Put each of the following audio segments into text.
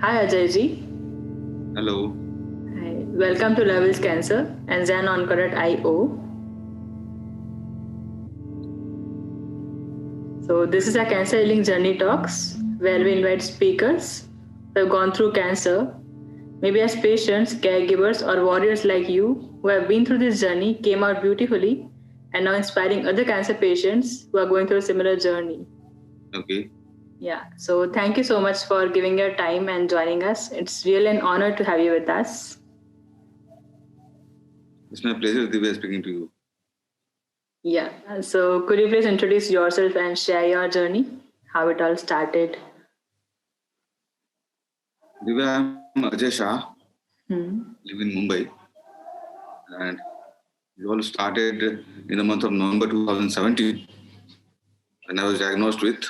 Hi Ajay ji. Hello. Hi. Welcome to Levels Cancer and Zen Onco.io. So this is a Cancer Healing Journey Talks where we invite speakers who have gone through cancer, maybe as patients, caregivers or warriors like you who have been through this journey, came out beautifully and now inspiring other cancer patients who are going through a similar journey. Okay. Yeah, so thank you so much for giving your time and joining us. It's really an honor to have you with us. It's my pleasure, Divya, speaking to you. Yeah, so could you please introduce yourself and share your journey, how it all started? Divya, I'm Ajay Shah, live in Mumbai, and it all started in the month of November 2017 when I was diagnosed with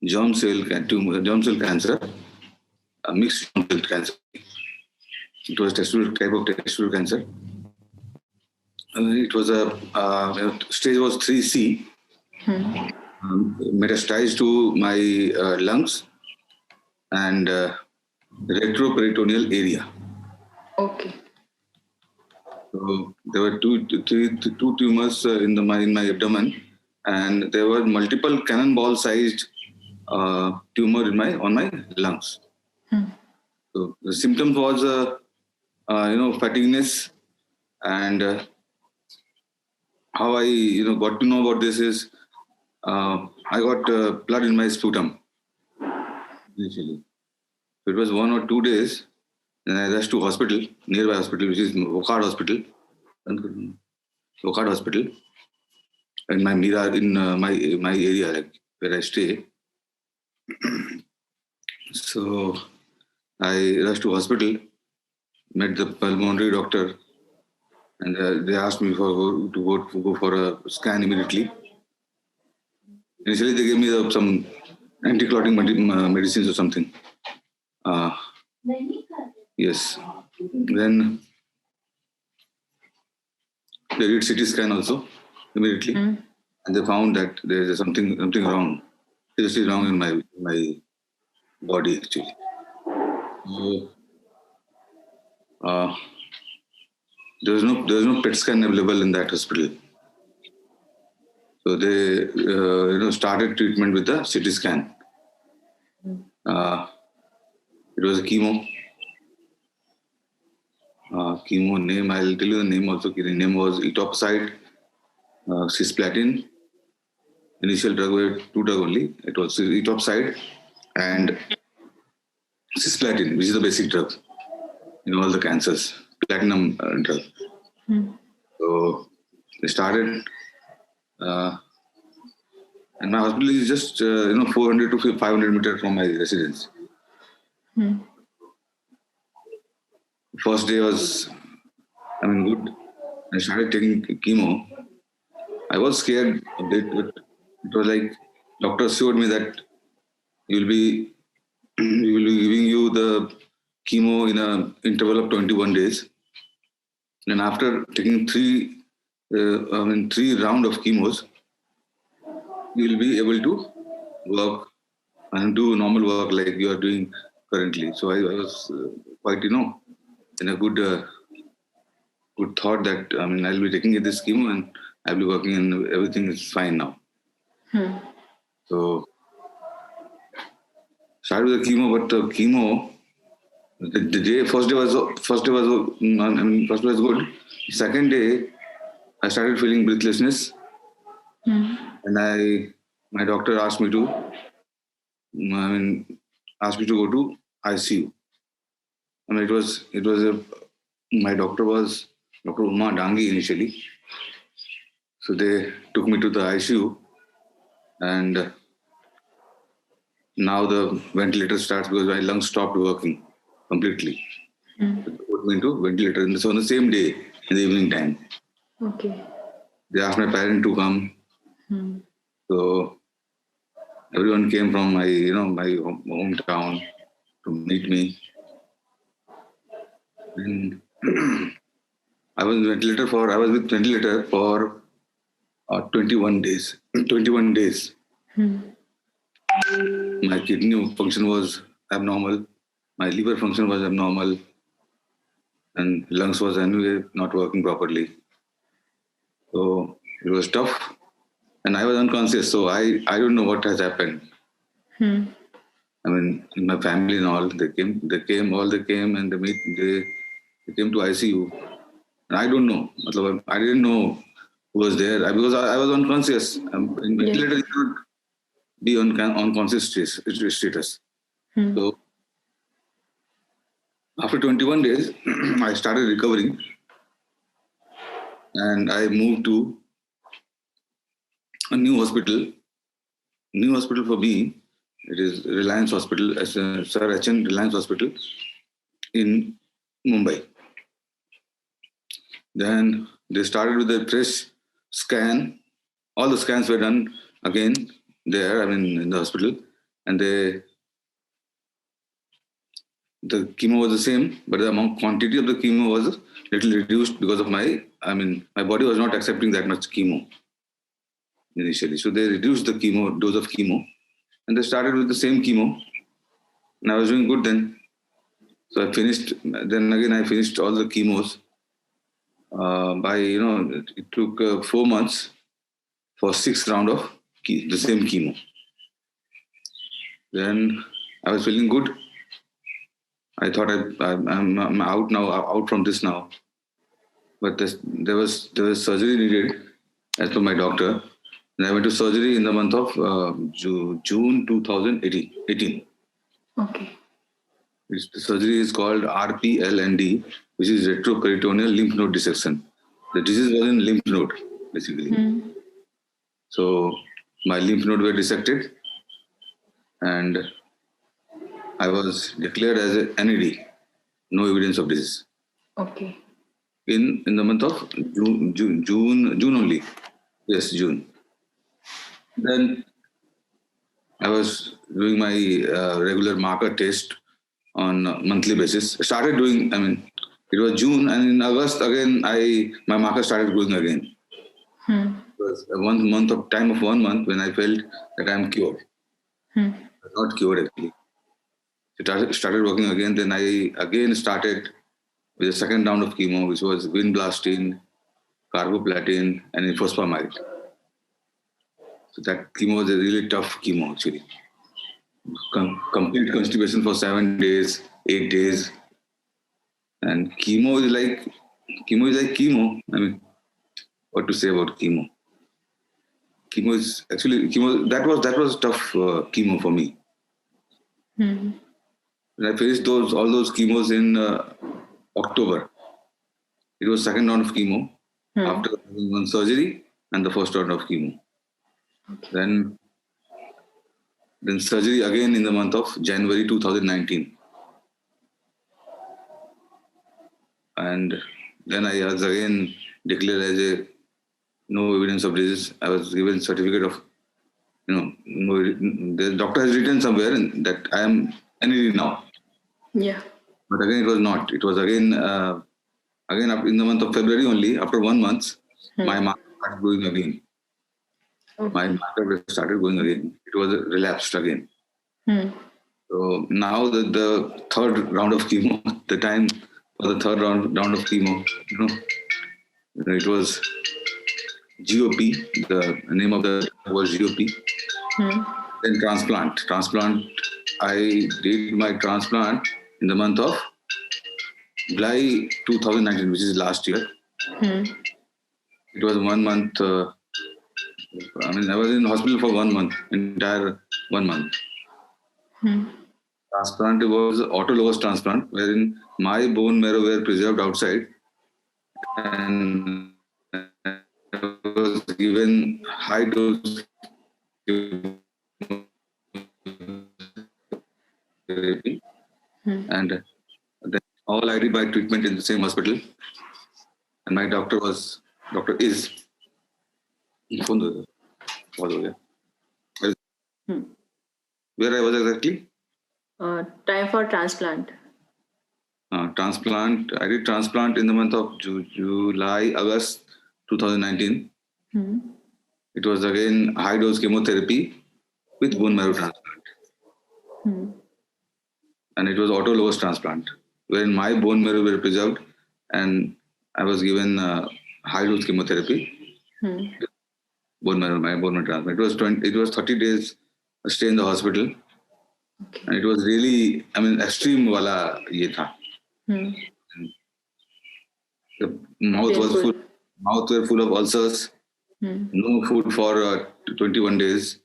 germ cell cancer, a mixed germ cell cancer. It was type of testicular cancer. It was stage was 3C, metastasized to my lungs and retroperitoneal area. Okay. So there were two tumors in my abdomen, and there were multiple cannonball-sized tumor on my lungs. So the symptoms was fatigueness, and how I got to know about this is I got blood in my sputum initially. So it was 1 or 2 days, and I rushed to hospital, nearby hospital, which is Wokhad Hospital. Wokhad Hospital. In my my area, like where I stay. So I rushed to hospital, met the pulmonary doctor, and they asked me to go for a scan immediately. Initially, they gave me some anti-clotting medicines or something. Yes. Then they did CT scan also immediately, and they found that there is something wrong, seriously wrong in my body actually. So, there was no PET scan available in that hospital. So they started treatment with the CT scan. It was a chemo. Chemo name, I'll tell you the name also. The name was etoposide, cisplatin. Initial drug were 2 drugs only. It was etoposide and cisplatin, which is the basic drug in all the cancers, platinum drug. So they started, and my hospital is just 400 to 500 meters from my residence. First day was, good. I started taking chemo. I was scared a bit, but it was like doctor assured me that we will be giving you the chemo in an interval of 21 days. And after taking three round of chemos, you will be able to work and do normal work like you are doing currently. So I was quite, in a good thought that I'll be taking this chemo and I'll be working and everything is fine now. So started with the chemo, but the chemo, first day was good. Second day, I started feeling breathlessness, and my doctor asked me to go to ICU. My doctor was Dr. Uma Dangi initially. So they took me to the ICU, and now the ventilator starts because my lungs stopped working completely. They put me into ventilator, and so on the same day in the evening time. Okay. They asked my parents to come. So everyone came from my hometown to meet me. And I was with ventilator for 21 days. 21 days. My kidney function was abnormal. My liver function was abnormal, and lungs was anyway not working properly. So it was tough, and I was unconscious. So I don't know what has happened. Hmm. I mean, in my family and all, they came, and they came to ICU, and I don't know. I didn't know who was there because I was unconscious. In Yeah. ventilator, you cannot be on unconscious status. Hmm. So after 21 days, I started recovering, and I moved to a new hospital. New hospital for me. It is Reliance Hospital, Sir H.N. Reliance Hospital in Mumbai. Then they started with a fresh scan. All the scans were done again there, I mean, in the hospital. And the chemo was the same, but the quantity of the chemo was little reduced because of my body was not accepting that much chemo initially. So they reduced the dose of chemo, and they started with the same chemo. And I was doing good then. So I finished all the chemos. It took 4 months for 6 round of the same chemo. Then I was feeling good. I thought I'm out now, out from this now. But there was surgery needed as per my doctor. And I went to surgery in the month of June 2018. Okay. The surgery is called RPLND, which is retroperitoneal lymph node dissection. The disease was in lymph node, basically. Hmm. So my lymph node were dissected, and I was declared as a NED, no evidence of disease, Okay. in the month of June only. Yes, June. Then I was doing my regular marker test on a monthly basis. I started doing, it was June, and in August again, my marker started going again. Hmm. It was a 1 month when I felt that I am cured. Hmm. Not cured actually. It started working again. Then I again started with the second round of chemo, which was vinblastine, carboplatin, and ifosfamide. So that chemo was a really tough chemo actually. Complete constipation for 7 days, 8 days. And chemo is like chemo. I mean, what to say about chemo? Chemo is actually chemo. That was tough chemo for me. Hmm. When I finished all those chemos in October. It was second round of chemo after having one surgery and the first round of chemo. Okay. Then surgery again in the month of January 2019. And then I was again declared as a no evidence of disease. I was given certificate of, the doctor has written somewhere that I am NED now. Yeah. But again, it was not. It was again up in the month of February only, after 1 month, my marker started going again. Okay. My marker started going again. It was relapsed again. So now the third round of chemo, the time for the third round of chemo, it was GOP. The name of the was GOP. Then transplant. I did my transplant in the month of July 2019, which is last year. It was 1 month. I was in hospital for 1 month, entire 1 month. Transplant was autologous transplant, wherein my bone marrow were preserved outside, and I was given high dose therapy, and then all I did my treatment in the same hospital. And my doctor is. Where I was exactly? Time for transplant. Transplant. I did transplant in the month of July, August 2019. It was again high dose chemotherapy with bone marrow transplant. and it was autologous transplant, wherein my bone marrow were preserved, and I was given high dose chemotherapy. My bone marrow transplant. It was 30 days stay in the hospital, and it was really, I mean, extreme wala ye tha. The mouth were full of ulcers. No food for 21 days.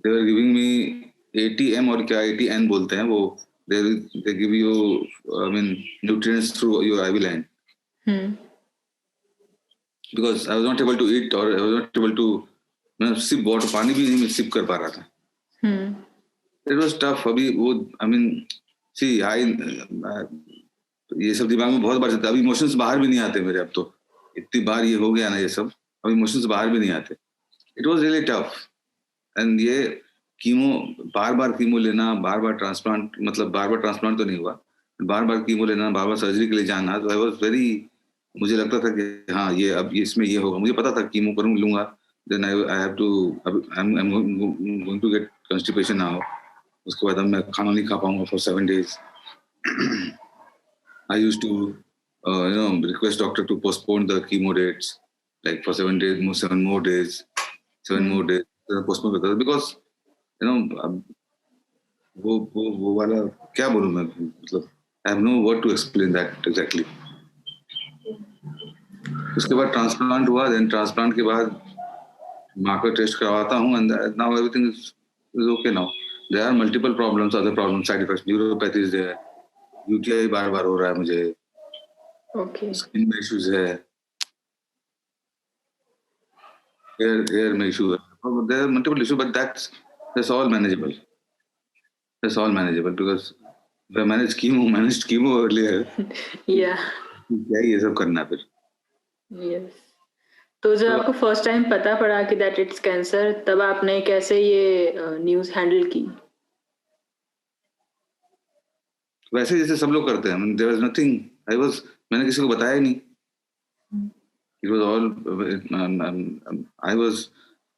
They were giving me 80M or क्या 80N बोलते हैं वो. They give you, I mean, nutrients through your IV line. Because I was not able to eat, or I was not able to sip water. पानी भी नहीं मैं sip कर पा रहा था. It was tough. अभी वो, I mean, see, ये सब दिमाग में बहुत बार चलता है. अभी इमोशंस बाहर भी नहीं आते मेरे. अब तो इतनी बार ये हो गया ना ये सब, अब इमोशंस बाहर भी नहीं आते. It was really tough. And ये कीमो, बार कीमो लेना, बार ट्रांसप्लांट, मतलब बार ट्रांसप्लांट तो नहीं हुआ, बार कीमो लेना, बार सर्जरी के लिए जाना. तो आई वाज वेरी, मुझे लगता था कि हाँ ये अब इसमें ये होगा. मुझे पता था कीमो लूंगा, then I have to, I am going to get constipation now. उसके बाद अब मैं खाना नहीं खा पाऊंगा for 7 days. I used to request doctor to postpone the chemo dates, like for 7 days, 7 more days, postpone करता था, because वो वाला क्या बोलूं मैं, मतलब I have no word to explain that exactly. उसके बाद ट्रांसप्लांट हुआ. देन ट्रांसप्लांट के बाद मार्कर टेस्ट करवाता हूँ, and now everything is okay now. There are multiple problems, other problems, side effects, neuropathy is there, UTI बार हो रहा है मुझे, स्किन में इश्यूज है, हेयर में इशू है. There are multiple issues, but that's all manageable. That's all manageable because I managed chemo earlier. Yeah. क्या ये सब करना फिर. Yes. तो जब आपको फर्स्ट टाइम पता पड़ा कि दैट इट्स कैंसर, तब आपने कैसे ये न्यूज़ हैंडल की? वैसे जैसे सब लोग करते हैं. There was nothing. मैंने किसी को बताया ही नहीं. It was all, I was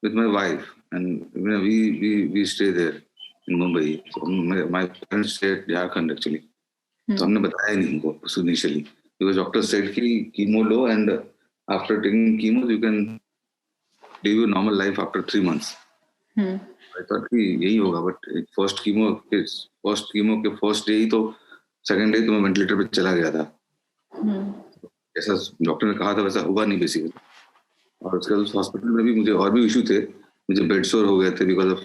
with my wife, and we stay there in Mumbai. So my parents stayed Jharkhand actually. तो हमने बताया नहीं उनको initially, because doctor said कि chemo low, and after taking chemo you can live your normal life after 3 months. I thought कि यही होगा, but first chemo के first day ही तो, second day तो मैं वेंटिलेटर पे चला गया था. जैसा डॉक्टर ने कहा था वैसा हुआ नहीं बेसिकली. और उसके बाद हॉस्पिटल में भी मुझे और भी इशू थे. मुझे बेड सोर हो गए थे because of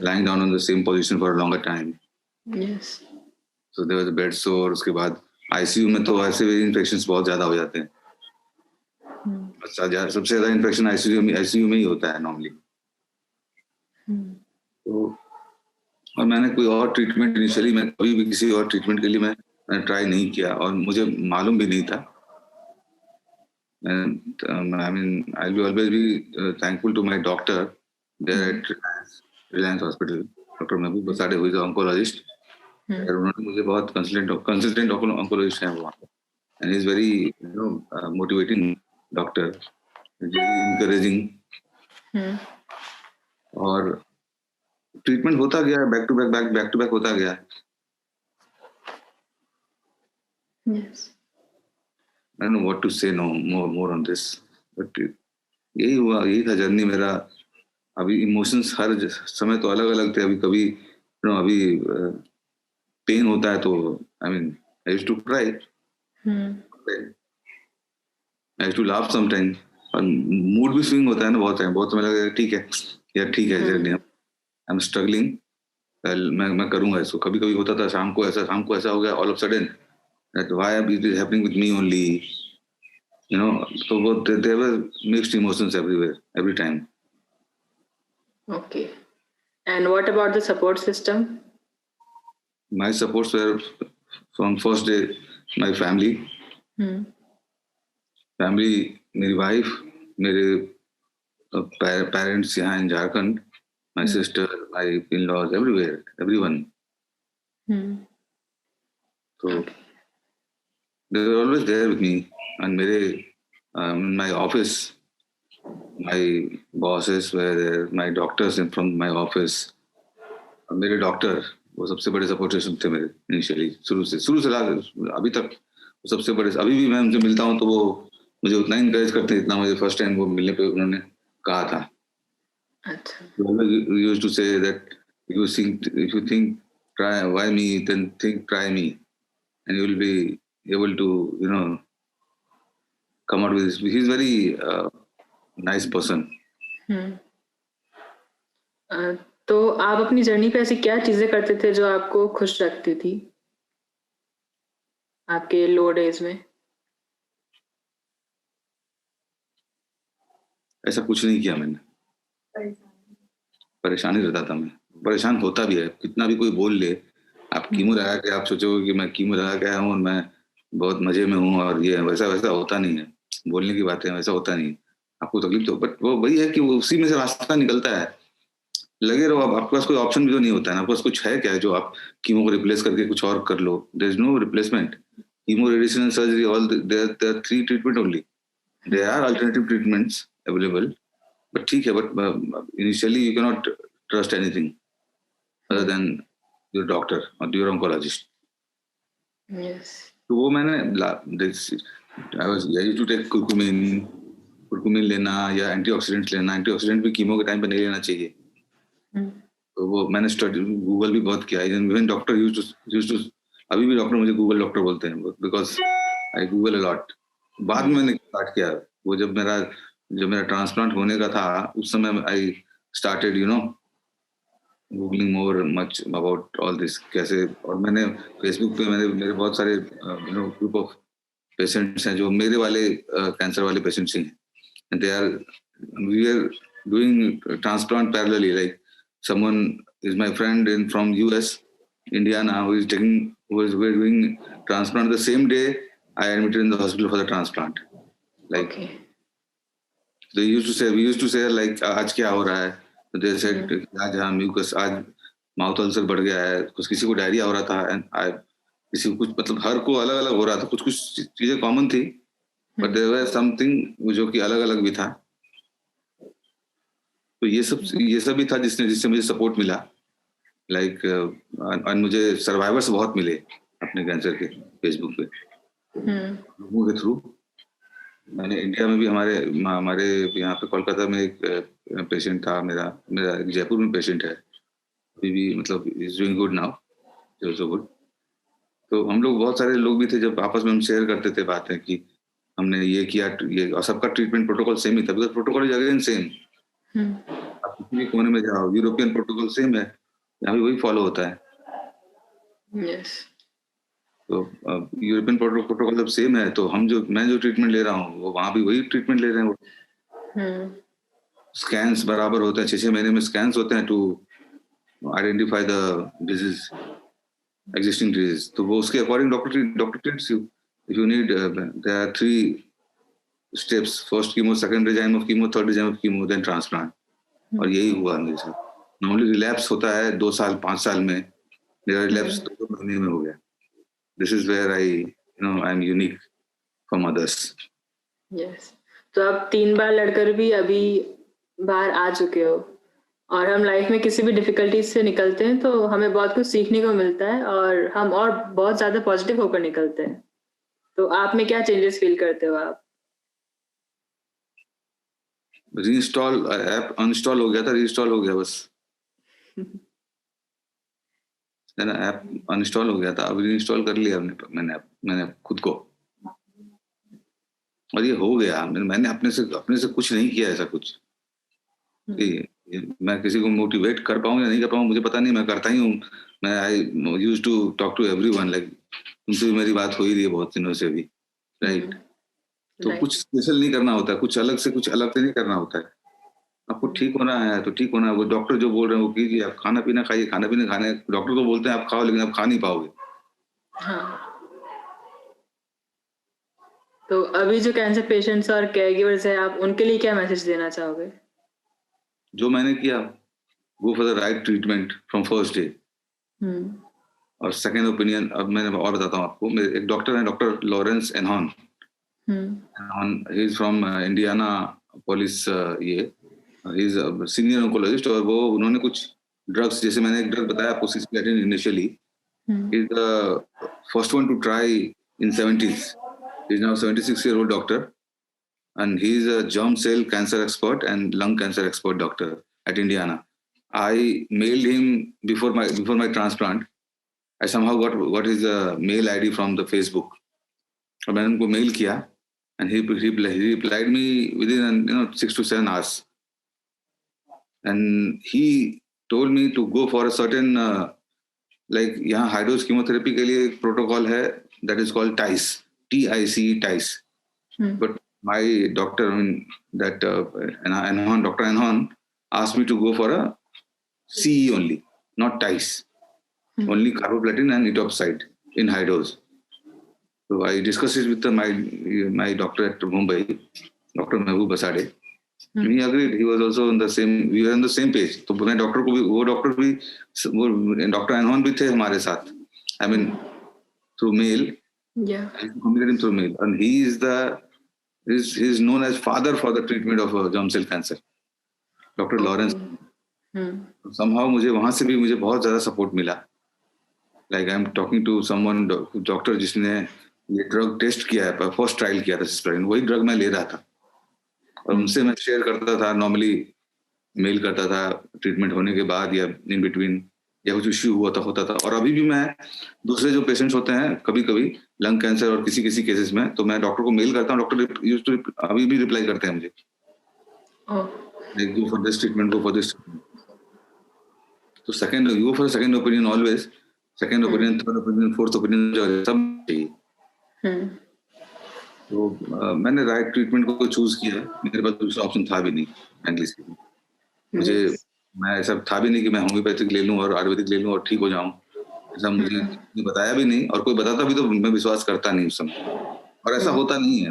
lying down on the same position for a longer time. So there was a bed sore. उसके बाद आईसीयू में तो ऐसे भी इन्फेक्शंस बहुत ज्यादा हो जाते हैं. सबसे ज्यादा इन्फेक्शन आईसीयू में ही होता है नॉर्मली. तो और मैंने कोई और ट्रीटमेंट इनिशियली, मैं कभी भी किसी और ट्रीटमेंट के लिए मैंने ट्राई नहीं किया, और मुझे मालूम भी नहीं था. And I mean, I'll always be thankful to my doctor there at Reliance Hospital, Dr. Mehboob Basade, who is an oncologist. उन्होंने मुझे बहुत consistent oncologist है वो, and he is very motivating doctor, very encouraging. और treatment होता गया, back to back होता गया. Yes. I don't know what to say more on this, but यही था जर्नी मेरा. अभी इमोशंस हर समय तो अलग अलग थे. अभी कभी अभी पेन होता है तो I mean I used to cry, I used to laugh sometimes. और मूड भी स्विंग होता है ना बहुत टाइम. बहुत समय लगेगा ठीक है यार, ठीक है जर्नी, आई एम स्ट्रगलिंग, मैं करूंगा इसको. कभी होता था शाम को ऐसा हो गया, all of sudden that why it is happening with me only, so there were mixed emotions everywhere, every time. Okay. And what about the support system? My supports were from first day my family. मेरी wife, मेरे parents यहाँ in Jharkhand, my sister, my in-laws, everyone. So they were always there with me. And my office, my bosses were there, my doctors from my office, मेरे doctor, वो सबसे बड़े support system थे मेरे initially, शुरू से अभी तक सबसे बड़े। अभी भी मैं उनसे मिलता हूँ तो वो मुझे उतना इनकरेज करते हैं जितना मुझे फर्स्ट टाइम वो मिलने पे उन्होंने कहा था। अच्छा। Used to say that if you think try why me, then think try me, and you will be able to come out with this. He's very nice person. हम्म। तो आप अपनी जर्नी पे ऐसी क्या चीजें करते थे जो आपको खुश रखती थी आपके लो डेज में? ऐसा कुछ नहीं किया मैंने, परेशान ही रहता था मैं, परेशान होता भी है, कितना भी कोई बोल ले। आप कीमो लगा के आप सोचोगे कि मैं कीमो लगा के आया हूँ और मैं बहुत मजे में हूँ और ये वैसा वैसा होता नहीं है, बोलने की बातें वैसा होता नहीं है। आपको तकलीफ तो, बट वो वही है कि वो उसी में से रास्ता निकलता है। लगे रहो, अब आपके पास कोई ऑप्शन भी तो नहीं होता है ना, आपके पास कुछ है क्या जो आप कीमो को रिप्लेस करके कुछ और कर लो? There is no replacement. Chemo, radiation and surgery, all there are 3 treatment only. There are alternative treatments available, but ठीक है, but initially you can not trust anything other than your doctor or your oncologist. Yes. तो वो मैंने I used to take curcumin लेना या antioxidants लेना। Antioxidant भी chemo के टाइम पे नहीं लेना चाहिए। तो वो मैंने स्टडी, गूगल भी बहुत किया। इवन डॉक्टर यूज्ड टू, अभी भी डॉक्टर मुझे गूगल डॉक्टर बोलते हैं because I Google a lot. बाद में मैंने स्टार्ट किया वो, जब मेरा ट्रांसप्लांट होने का था उस समय I started googling more much about all this कैसे। और मैंने फेसबुक पे मेरे बहुत सारे ग्रुप ऑफ पेशेंट्स हैं जो मेरे वाले कैंसर वाले पेशेंट्स ही हैं। They are we are doing transplant parallelly, like someone is my friend from US, Indiana, who is we're doing transplant the same day I admitted in the hospital for the transplant. Like okay. We used to say like आज क्या हो रहा है? So they said आज mucus, आज mouth ulcer बढ़ गया है, कुछ किसी को डायरिया हो रहा था, एंड किसी को कुछ, मतलब हर को अलग अलग हो रहा था। कुछ चीजें कॉमन थी, बट देयर वाज समथिंग जो कि अलग अलग भी था। तो ये सब भी था जिससे मुझे सपोर्ट मिला। लाइक और मुझे सर्वाइवर्स बहुत मिले अपने कैंसर के फेसबुक पे लोगों के थ्रू। मैंने इंडिया में भी हमारे यहाँ पे कोलकाता में एक पेशेंट था मेरा एक जयपुर में पेशेंट है अभी भी, मतलब is doing good now, so good. तो हम लोग बहुत सारे लोग भी थे, जब आपस में हम शेयर करते थे बातें कि हमने ये किया, ये, और सबका ट्रीटमेंट प्रोटोकॉल सेम ही था, because protocol is again same. आप किसी भी कोने में जाओ, यूरोपियन प्रोटोकॉल सेम है, यहाँ भी वही फॉलो होता है। yes. तो यूरोपियन प्रोटोकॉल जब सेम है तो मैं जो ट्रीटमेंट ले रहा हूँ वो वहाँ भी वही ट्रीटमेंट ले रहे हैं। स्कैन्स बराबर होते हैं, 6 महीने में स्कैन्स होते हैं to identify the disease, existing disease. तो वो उसके according doctor treats you. If you need, there are 3 steps, first chemo, second regime of chemo, third regime of chemo, then transplant. और यही हुआ मेरे साथ। नॉर्मली रिलैप्स होता है 2 साल 5 साल में, मेरा रिलैप्स 2 महीने में हो गया। This is where I'm unique from others. Yes. तो आप 3 बार लड़कर भी अभी बाहर आ चुके हो, और हम लाइफ में किसी भी डिफिकल्टीज से निकलते हैं तो हमें बहुत कुछ सीखने को मिलता है और हम और बहुत ज्यादा पॉजिटिव होकर निकलते हैं। तो आप में क्या चेंजेस फील करते हो आप? रीइंस्टॉल, ऐप अनइंस्टॉल हो गया था, रीइंस्टॉल हो गया बस। है ना, ऐप अनइंस्टॉल हो गया था, अब रीइंस्टॉल कर लिया मैंने खुद को, और ये हो गया। मैंने अपने से कुछ नहीं किया ऐसा कुछ। मैं किसी को मोटिवेट कर पाऊँ या नहीं कर पाऊँ मुझे पता नहीं, मैं करता ही हूँ। मैं I used to talk to everyone, like तुमसे भी मेरी बात हो ही रही है बहुत दिनों से भी, राइट? तो कुछ स्पेशल नहीं करना होता, कुछ अलग से नहीं करना होता है। आपको ठीक होना है तो ठीक होना है। वो डॉक्टर जो बोल रहे हैं वो कीजिए, आप खाना पीना खाइए, खाने डॉक्टर तो बोलते हैं आप खाओ, लेकिन आप खा नहीं पाओगे। हाँ। तो अभी जो कैंसर पेशेंट्स और केयरगिवर्स हैं, आप उनके लिए क्या मैसेज देना चाहोगे? जो मैंने किया, go for the right treatment from first day. और सेकंड ओपिनियन, अब मैंने और बताता हूँ आपको। मेरे एक डॉक्टर है, डॉक्टर लॉरेंस एनहॉन, he is from Indianapolis, ये ही इज सीनियर ऑन्कोलॉजिस्ट। और वो उन्होंने कुछ ड्रग्स, जैसे मैंने एक ड्रग बताया आपको, cisplatin initially, is the first one two try in 70s. He is now 76-year-old doctor, and he is a germ cell cancer expert and lung cancer expert doctor at Indiana. I mailed him before my transplant. I somehow got his mail ID from the Facebook. और मैंने उनको mail किया, and he replied me within 6 to 7 hours, and he told me to go for a certain like यहाँ high dose chemotherapy के लिए एक protocol है, that is called TICE, TICE, TICE. But my doctor, I mean, that Dr. Anhan asked me to go for a CE only, not TICE, only carboplatin and etoposide in high dose. So I discussed it with my doctor at Mumbai, Dr. Mehboob Basade. He agreed. He was also on the same. We were on the same page. तो मैं doctor को भी, वो doctor भी, वो doctor अनहोन भी थे हमारे साथ. I mean, through mail. Yeah. I communicated him through mail, and he is known as father for the treatment of germ cell cancer, Dr. Lawrence. Somehow मुझे वहाँ से भी मुझे बहुत ज़्यादा सपोर्ट मिला. Like I am talking to someone, doctor जिसने ये ड्रग टेस्ट किया है, फर्स्ट ट्रायल किया था सिस्प्लेटिन, वही ड्रग मैं ले रहा था, और उनसे मैं शेयर करता था, नॉर्मली मेल करता था ट्रीटमेंट होने के बाद या इन बिटवीन, या कुछ इश्यू होता था. और अभी भी मैं दूसरे जो पेशेंट्स होते हैं कभी कभी लंग कैंसर और किसी केसेस में, तो मैं डॉक्टर को मेल करता हूँ, डॉक्टर यूज्ड टू अभी भी रिप्लाई करते हैं मुझे, go for this treatment, go for this. तो second, go for second opinion always, second opinion, third opinion, fourth opinion जो है सब चाहिए. तो मैंने राइट ट्रीटमेंट को चूज किया. मेरे पास दूसरा ऑप्शन था भी नहीं, फ्रैंकली स्पीकिंग. मुझे मैं ऐसा था भी नहीं कि मैं होम्योपैथिक ले लूं और आयुर्वेदिक ले लूं और ठीक हो जाऊं, ऐसा मुझे बताया भी नहीं, और कोई बताता भी तो मैं विश्वास करता नहीं उस समय, और ऐसा होता नहीं है.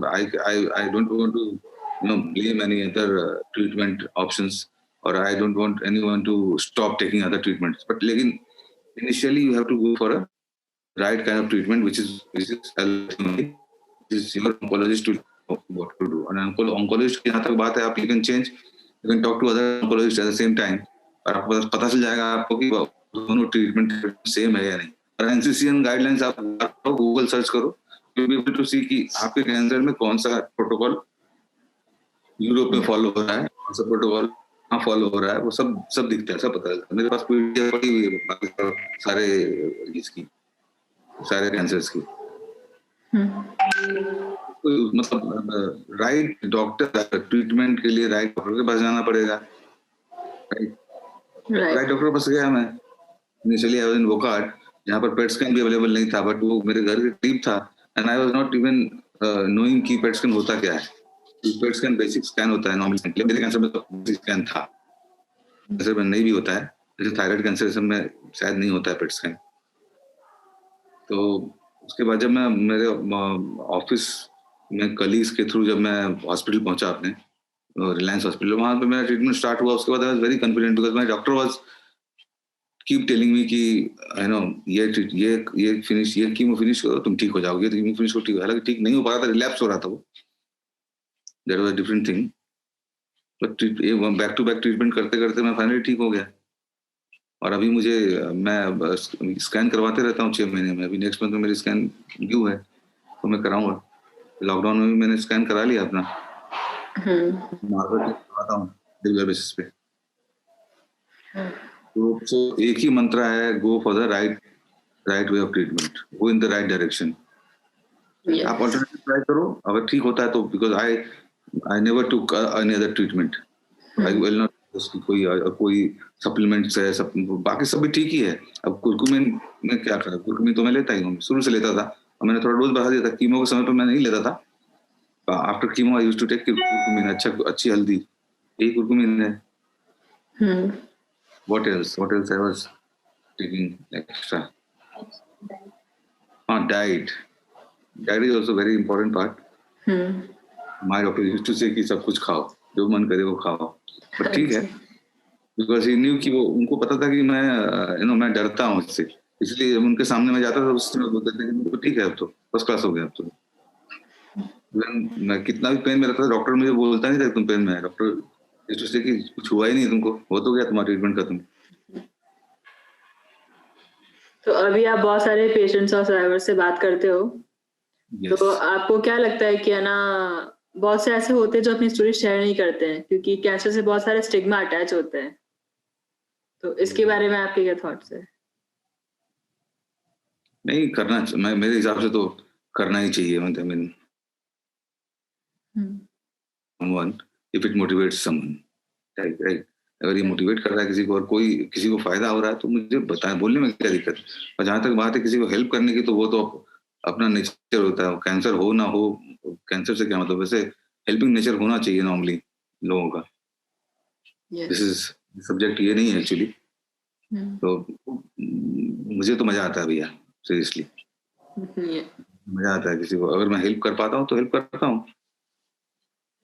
I don't want to blame any other treatment options, और I don't want anyone to stop taking other treatments, but लेकिन initially you have to go for a right kind of treatment which is your oncologist to what to do. And oncologist की जहाँ तक बात है, आप you can change, you can talk to other oncologists at the same time, और आपको पता चल जाएगा आपको कि दोनों ट्रीटमेंट सेम है या नहीं. और NCCN गाइडलाइंस आप गूगल सर्च करो, you'll be able to see कि आपके कैंसर में कौन सा प्रोटोकॉल यूरोप में फॉलो हो रहा है, कौन सा प्रोटोकॉल कहाँ फॉलो हो रहा है, वो सब दिखता है, सब पता चलता है. मेरे पास पीडीएफ पड़ी हुई है सारे इसकी, सारे कैंसर्स की. मतलब राइट डॉक्टर ट्रीटमेंट के लिए राइट डॉक्टर के पास जाना पड़ेगा. राइट डॉक्टर के पास गया मैं. Initially I was in Wockhardt, जहाँ पर पेट स्कैन भी अवेलेबल नहीं था, बट वो मेरे घर के करीब था, and I was not even knowing कि पेट स्कैन होता क्या है. पेट स्कैन बेसिक स्कैन होता है नॉर्मली. मेरे कैंसर में तो बेसिक स्कैन था, कैंसर में नहीं भी होता है, जैसे थायराइड कैंसर में शायद नहीं होता है पेट स्कैन. तो उसके बाद जब मैं मेरे ऑफिस में कलीग्स के थ्रू जब मैं हॉस्पिटल पहुंचा, अपने रिलायंस हॉस्पिटल, वहां पे मेरा ट्रीटमेंट स्टार्ट हुआ. उसके बाद I was very confident because my doctor was keep telling me कि यू नो ये फिनिश, ये कीमो फिनिश करो, तुम ठीक हो जाओगे, कीमो फिनिश करो, ठीक हो. हालांकि ठीक नहीं हो पा रहा था, रिलैप्स हो रहा था, वो that was a different thing. But back to back treatment करते करते मैं फाइनली ठीक हो गया. और अभी मैं स्कैन करवाते रहता हूँ 6 महीने में. अभी नेक्स्ट मंथ में मेरी स्कैन ड्यू है, तो मैं कराऊंगा. लॉकडाउन में भी मैंने स्कैन करा लिया अपना, करवाता हूँ रेगुलर बेसिस पे. तो एक ही मंत्र है, go for the right way of treatment, go in the right direction. आप ऑल्टरनेटिव ट्राई करो, अगर ठीक होता है तो, because I never took any other treatment. I will not कोई सप्लीमेंट्स है, बाकी सब भी ठीक ही है. अब कुरकुमिन में क्या करा, कुरकुमिन तो मैं लेता ही हूँ, शुरू से लेता था, और मैंने थोड़ा डोज बढ़ा दिया था. कीमो के समय पर मैं नहीं लेता था. After chemo I used to take curcumin, अच्छी हल्दी, यही कुरकुमिन है. What else I was taking extra. Diet is also very important part. My doctor used to say कि सब कुछ खाओ, जो मन करे वो खाओ. बट ठीक है, बिकॉज ही न्यू कि वो, उनको पता था कि मैं डरता हूँ इससे, इसलिए जब उनके सामने मैं जाता था उस समय बोलते थे कि ठीक है, अब तो फर्स्ट क्लास हो गया. अब तो मैं कितना भी पेन में रहता था, डॉक्टर मुझे बोलता नहीं था तुम पेन में है. डॉक्टर इससे कि कुछ हुआ ही नहीं तुमको, हो तो गया, तुम्हारा ट्रीटमेंट खत्म. तो अभी आप बहुत सारे पेशेंट्स और सर्वाइवर से बात करते हो, Yes. तो आपको क्या लगता है कि है ना, बहुत से ऐसे होते हैं जो अपनी स्टोरी शेयर नहीं करते हैं क्योंकि कैंसर से बहुत सारे स्टिग्मा अटैच होते हैं, तो इसके बारे में आपके क्या थॉट्स है? नहीं करना, मैं मेरे हिसाब से तो करना ही चाहिए। I mean someone if it motivates someone, right? अगर ये मोटिवेट कर रहा है किसी को और कोई किसी को फायदा हो रहा है तो मुझे बताएं, बोलने में क्या दिक्कत है। और जहाँ तक बात है किसी को हेल्प करने की, तो वो तो अपना नेचर होता है, कैंसर हो ना हो, कैंसर से क्या मतलब, वैसे हेल्पिंग नेचर होना चाहिए नॉर्मली लोगों का। दिस इज सब्जेक्ट ये नहीं है एक्चुअली। तो मुझे तो मजा आता है भैया, सीरियसली मजा आता है। किसी को अगर मैं हेल्प कर पाता हूँ तो हेल्प करता हूँ।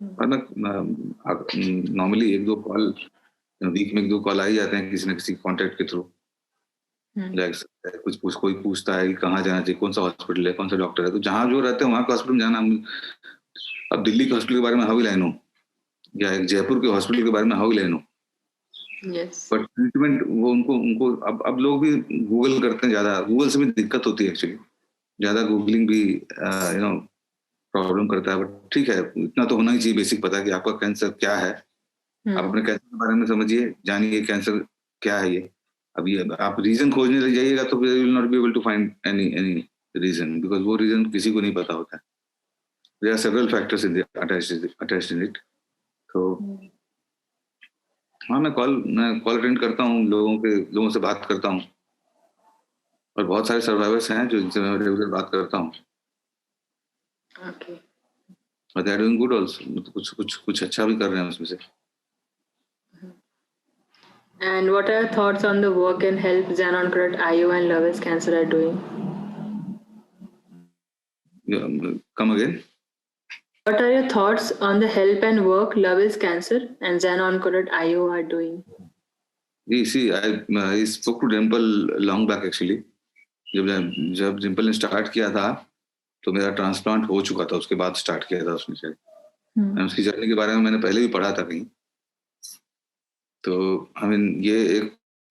और मैं नॉर्मली 1-2 कॉल वीक में 1-2 कॉल आ ही जाते हैं किसी न किसी कॉन्टेक्ट के थ्रू। कुछ कोई पूछता है कि कहाँ जाना चाहिए, कौन सा हॉस्पिटल है, कौन सा डॉक्टर है, तो जहाँ जो रहते हैं वहाँ के हॉस्पिटल में जाना। अब दिल्ली के हॉस्पिटल के बारे में हाउ विल आई नो, या एक जयपुर के हॉस्पिटल के बारे में how will I know. But treatment वो उनको अब लोग भी गूगल करते हैं ज्यादा। गूगल से भी दिक्कत होती है एक्चुअली, ज्यादा गूगलिंग भी प्रॉब्लम करता है। बट ठीक है, इतना तो होना ही चाहिए बेसिक पता है कि आपका कैंसर क्या है। आप अपने कैंसर के बारे में समझिए, जानिए कैंसर क्या है ये। अब ये आप रीजन खोजने लग जाइएगा तो फिर will not be able to find any reason, because वो रीजन किसी को नहीं पता होता है। There are several factors in attached in it. तो हाँ, मैं कॉल अटेंड करता हूँ, लोगों से बात करता हूँ, और बहुत सारे सर्वाइवर्स हैं जो जिनसे मैं रेगुलर बात करता हूँ। और they are doing good also, कुछ अच्छा भी कर रहे हैं उसमें से। And what are your thoughts on the work and help Xenon IO and Lovells Cancer are doing? Come again? What are your thoughts on the help and work Lovells Cancer and Xenon IO are doing? See, I spoke to Dimple long back actually. जब डिम्पल ने start किया था तो मेरा transplant हो चुका था, उसके बाद स्टार्ट किया था उसने शायद। उसकी जर्नी के बारे में मैंने पहले भी पढ़ा था कहीं। तो आई मीन ये एक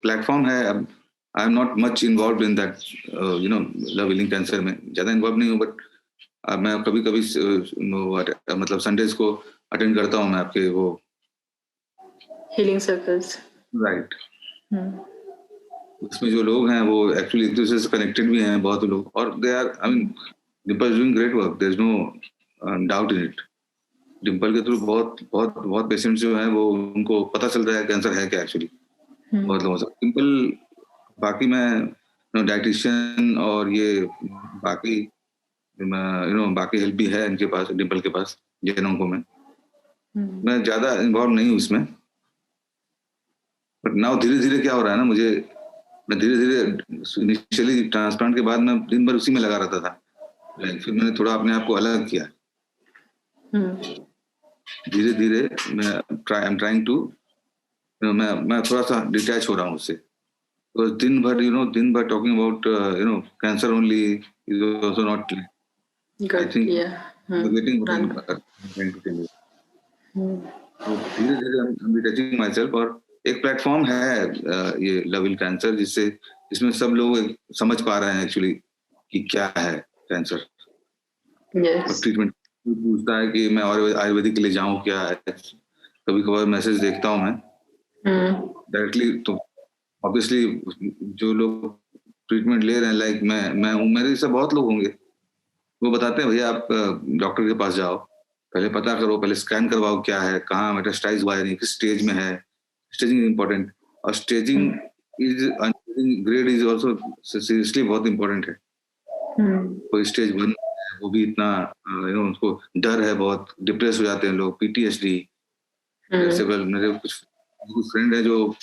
प्लेटफॉर्म है। अब I am not much involve in that love healing cancer में, ज्यादा इन्वॉल्व नहीं हूँ। बट मैं कभी कभी मतलब संडेज को अटेंड करता हूँ मैं आपके वो हीलिंग सर्कल्स, राइट। उसमें जो लोग हैं वो एक्चुअली एक दूसरे से कनेक्टेड भी हैं बहुत लोग, और they are I mean Dimple is doing great work, there is no doubt in it. Dimple के थ्रू बहुत पेशेंट्स जो हैं वो उनको पता चल रहा है कैंसर है क्या एक्चुअली, बहुत लोगों से। डिम्पल बाकी मैं डाइटिशियन और ये बाकी बाकी हेल्प भी है इनके पास, डिम्पल के पास जेनोंको में। मैं ज्यादा इन्वॉल्व नहीं हूँ इसमें। बट नाउ धीरे धीरे क्या हो रहा है ना, मैं धीरे धीरे इनिशियली ट्रांसप्लांट के बाद मैं दिन भर उसी में लगा रहता था, फिर मैंने थोड़ा अपने आप को अलग किया। धीरे धीरे आई एम ट्राइंग टू मैं थोड़ा सा डिटैच हो रहा हूँ उससे। तो दिन भर talking about cancer only is also not, I think getting trying to tell you. तो धीरे धीरे I am detaching myself. और एक प्लेटफॉर्म है ये लव हील कैंसर, जिसमें सब लोग समझ पा रहे हैं एक्चुअली कि क्या है कैंसर। ट्रीटमेंट पूछता है कि मैं आयुर्वेदिक के लिए जाऊं क्या है, कभी कभार मैसेज देखता हूं मैं डायरेक्टली। तो ऑब्वियसली जो लोग ट्रीटमेंट ले रहे हैं, लाइक मैं हूँ, मेरे जैसे बहुत लोग होंगे, वो बताते हैं भैया आप डॉक्टर के पास जाओ, पहले पता करो, पहले स्कैन करवाओ क्या है, कहाँ मेटास्टाइज हुआ है, नहीं किस स्टेज में है। स्टेजिंग इम्पोर्टेंट, और staging grade is also seriously बहुत इम्पोर्टेंट है। कोई स्टेज 1 वो भी इतना उनको डर है, बहुत डिप्रेस हो जाते हैं लोग, PTSD। मेरे कुछ फ्रेंड है जो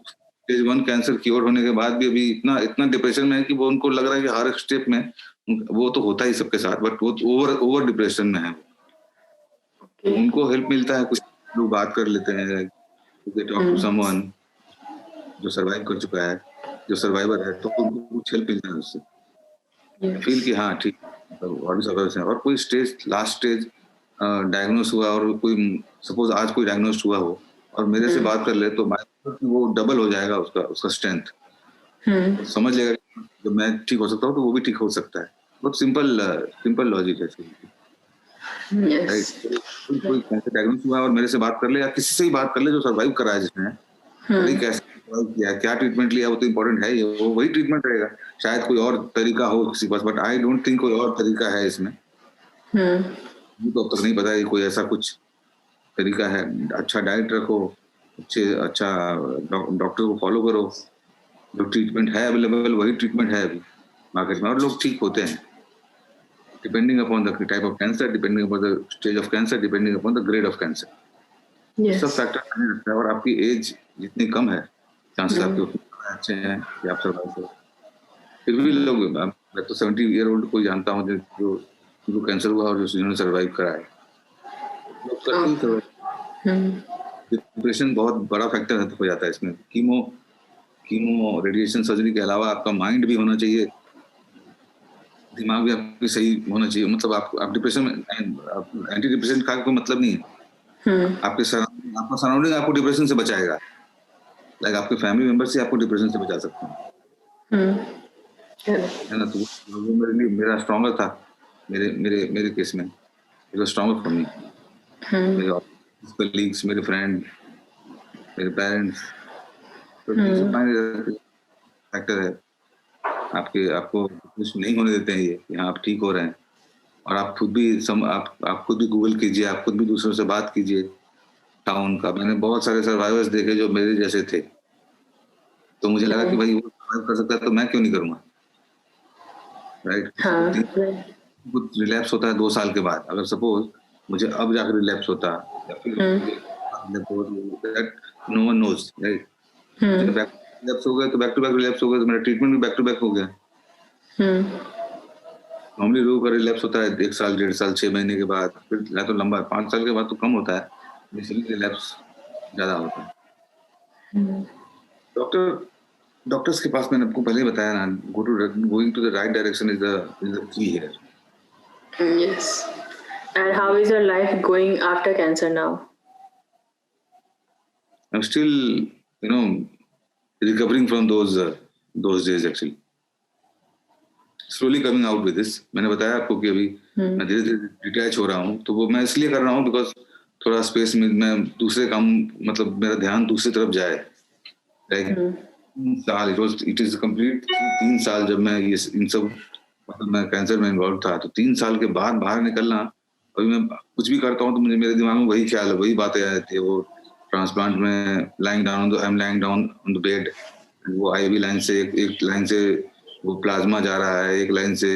स्टेज 1 कैंसर क्योर होने के बाद भी अभी इतना डिप्रेशन में है कि वो उनको लग रहा है कि हर एक स्टेप में, वो तो होता ही सबके साथ, बट वो ओवर डिप्रेशन में है। तो उनको हेल्प मिलता है, कुछ लोग बात कर लेते हैं, टॉक टू समवन जो सर्वाइव कर चुका है, जो सर्वाइवर है, तो उनको कुछ हेल्प मिलता है उससे। फील कि हाँ ठीक, और कोई स्टेज लास्ट स्टेज डायग्नोस हुआ, और कोई सपोज आज कोई डायग्नोस हुआ हो और मेरे से बात कर ले, तो वो डबल हो जाएगा उसका स्ट्रेंथ। तो समझ लेगा जब मैं ठीक हो सकता हूँ तो वो भी ठीक हो सकता है। बहुत सिंपल लॉजिक है। Yes. कोई कैंसर डायग्नोस हुआ और मेरे से बात कर ले या किसी से ही बात कर ले जो सर्वाइव करा है जिसने, भाई कैसे सर्वाइव किया, क्या ट्रीटमेंट लिया, वो तो इम्पोर्टेंट है, वो वही ट्रीटमेंट रहेगा। शायद कोई और तरीका हो किसी पास, बट आई डोंट थिंक कोई और तरीका है इसमें। मुझे तो अब तक नहीं पता है कोई ऐसा कुछ तरीका है। अच्छा डाइट रखो, अच्छा डॉक्टर को फॉलो करो, जो ट्रीटमेंट है अवेलेबल वही ट्रीटमेंट है अभी मार्केट में, और लोग ठीक होते हैं depending upon the type of cancer, depending upon the stage of cancer, depending upon the grade of cancer. Yes. सब फैक्टर मायने रखता है। और आपकी एज जितनी कम है, चांसेस आपके उतने अच्छे हैं कि आप सर्वाइव करो। फिर भी लोग, मैं तो 70 ईयर ओल्ड को जानता हूँ जो कैंसर हुआ और जिन्होंने सर्वाइव करा है, लोग करते ही सर्वाइव। डिप्रेशन बहुत बड़ा फैक्टर हो जाता है इसमें। कीमो रेडिएशन सर्जरी के अलावा आपका माइंड भी होना चाहिए, दिमाग भी आपकी सही होना चाहिए। मतलब आप डिप्रेशन में, एंटी डिप्रेशन का कोई मतलब नहीं है। आपका सराउंडिंग आपको डिप्रेशन से बचाएगा। लाइक आपके फैमिली मेंबर्स ही आपको डिप्रेशन से बचा सकते हैं, है ना। तो वो मेरा स्ट्रॉन्गर था मेरे केस में, it was stronger for me. मेरे ऑफिस कलीग्स, मेरे फ्रेंड, मेरे पेरेंट्स, तो फैक्टर है। आपको कुछ नहीं होने देते हैं ये, यहाँ आप ठीक हो रहे हैं। और आप खुद भी आप खुद भी गूगल कीजिए, आप खुद भी दूसरों से बात कीजिए टाउन का। मैंने बहुत सारे सर्वाइवर्स देखे जो मेरे जैसे थे, तो मुझे लगा कि भाई वो सर्वाइव कर सकता है तो मैं क्यों नहीं करूँगा, राइट। कुछ रिलैप्स होता है 2 साल के बाद, अगर सपोज मुझे अब जाकर रिलैप्स होता या फिर no one knows, right. Relapse हो गए तो बैक टू बैक रिलैप्स हो गए, तो मेरा ट्रीटमेंट भी बैक टू बैक हो गया। नॉर्मली लोगों का रिलैप्स होता है 1 साल, 1.5 साल, 6 महीने के बाद, फिर या तो लंबा 5 साल के बाद तो कम होता है, बेसिकली रिलैप्स ज्यादा होता है। डॉक्टर्स के पास, मैंने आपको पहले ही बताया ना, going to the right direction is the key here. Yes. And how is your life going after cancer now? I'm still, recovering from those days actually. Slowly coming out with this. मैंने बताया आपको कि अभी मैं धीरे धीरे detach हो रहा हूँ, तो वो मैं इसलिए कर रहा हूँ बिकॉज थोड़ा स्पेस में मैं दूसरे काम, मतलब मेरा ध्यान दूसरी तरफ जाए। साल इट इज कंप्लीट 3 साल जब मैं ये इन सब, मतलब मैं कैंसर में इन्वॉल्व था, तो 3 साल के बाद बाहर निकलना, अभी मैं कुछ भी करता हूँ तो मुझे मेरे दिमाग में वही ख्याल है, वही बातें आ जाती है। वो ट्रांसप्लांट में lying down on the bed, वो आईवी लाइन से एक लाइन से वो प्लाज्मा जा रहा है, एक लाइन से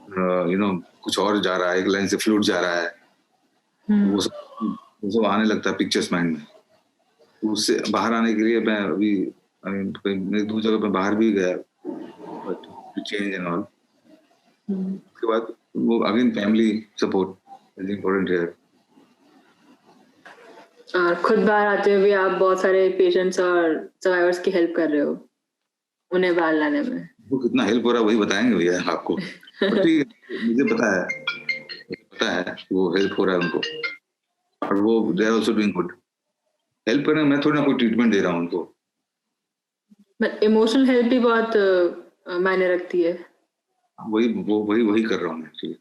कुछ और जा रहा है, एक लाइन से फ्लूइड जा रहा है। वो सब आने लगता है पिक्चर्स माइंड में। तो उससे बाहर आने के लिए मैं अभी मैं 2 जगह पे बाहर भी गया, चेंज एंड ऑल। उसके बाद वो again family support is important है। और खुद बाहर आते हुए आप बहुत सारे पेशेंट्स और सर्वाइवर्स की हेल्प कर रहे हो, उन्हें बाहर लाने में। वो कितना हेल्प हो रहा है वही बताएंगे भैया आपको। ठीक है, मुझे पता है वो हेल्प हो रहा है उनको, और वो they are also doing good. Help करने, मैं थोड़ा ना कोई ट्रीटमेंट दे रहा हूँ उनको, बट इमोशनल हेल्प भी बहुत मायने रखती है। वही कर रहा हूँ actually.